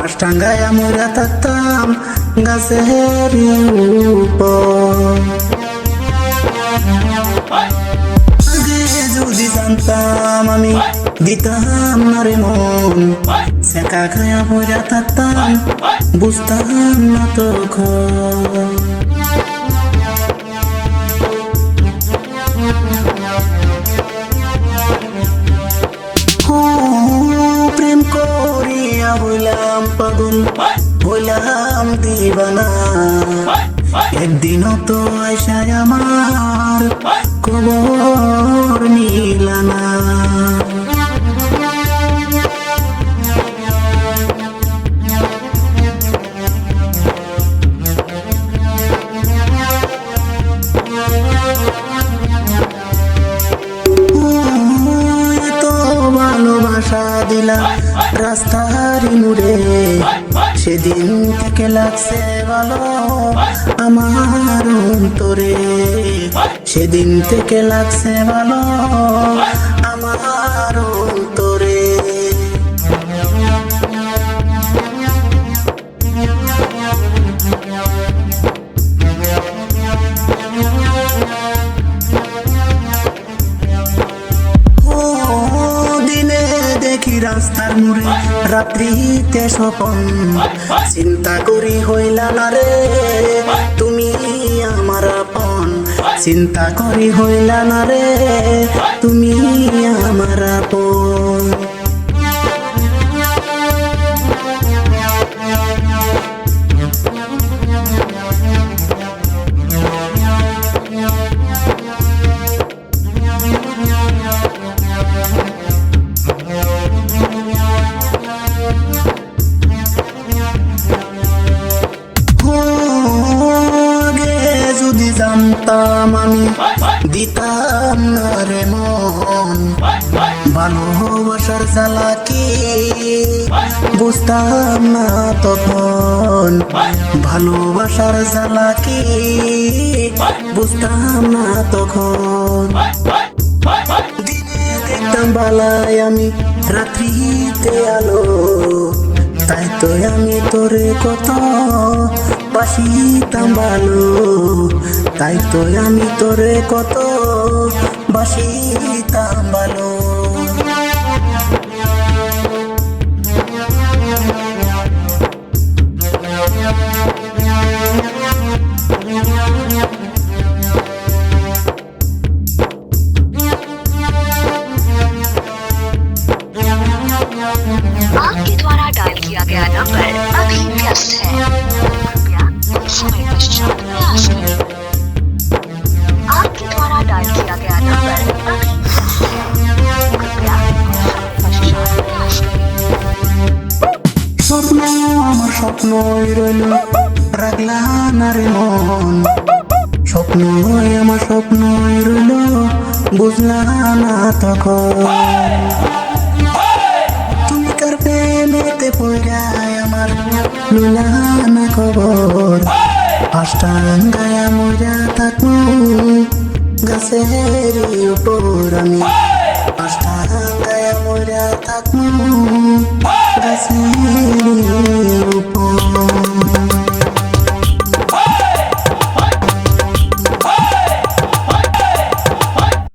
আষ্টাঙ্গায় আমরা থাকতাম গাছের উপর। আগে যদি জানতাম আমি দিতাম না রে মন, সেকা খায়া পড়া থাকতাম বুঝতাম না তখন। প্রেম করিয়া হইলাম পাগল, হইলাম দিবানা, একদিনও তো আইসায় আমার খবর নিলানা। ভালোবাসা দিলা রাস্তার মোড়ে, সেদিন থেকে লাগছে ভালো আমার অন্তরে, সেদিন থেকে লাগছে ভালো আমার অন্তরে। দেখি রাস্তার মোড়ে রাত্রিতে স্বপন, চিন্তা করি হইলা না রে তুমি আমার আপন, চিন্তা করি হইলা না রে তুমি আমার আপন। জানতাম আমি দিতাম না রে মন, ভালোবাসার জ্বালা কি বুঝতাম না তখন, ভালোবাসার জ্বালা কি বুঝতাম না তখন। দিনে দেখতাম বালাই আমি রাত্রিতে আলো, তাই তো আমি তোরে কত বাসিতাম ভালো, তাই তো আমি তোরে কত বাসিতাম ভালো। आपके द्वारा डायल किया गया नंबर अभी व्यस्त है, कृपया कुछ समय पश्चात प्रयास करें। आपके द्वारा डायल किया गया नंबर अभी व्यस्त है, कृपया कुछ समय पश्चात प्रयास करें। স্বপ্ন আমার স্বপ্নই রইল রাখলা না রে মন, স্বপ্ন আমার স্বপ্নই রইল বুঝলা না তখন। প্রেমেতে পড়ায় আমার লুলা না খবর, আষ্টাঙ্গায় মরা থাকবো গাছের উপর আমি, আষ্টাঙ্গায় মরা থাকবো গাছের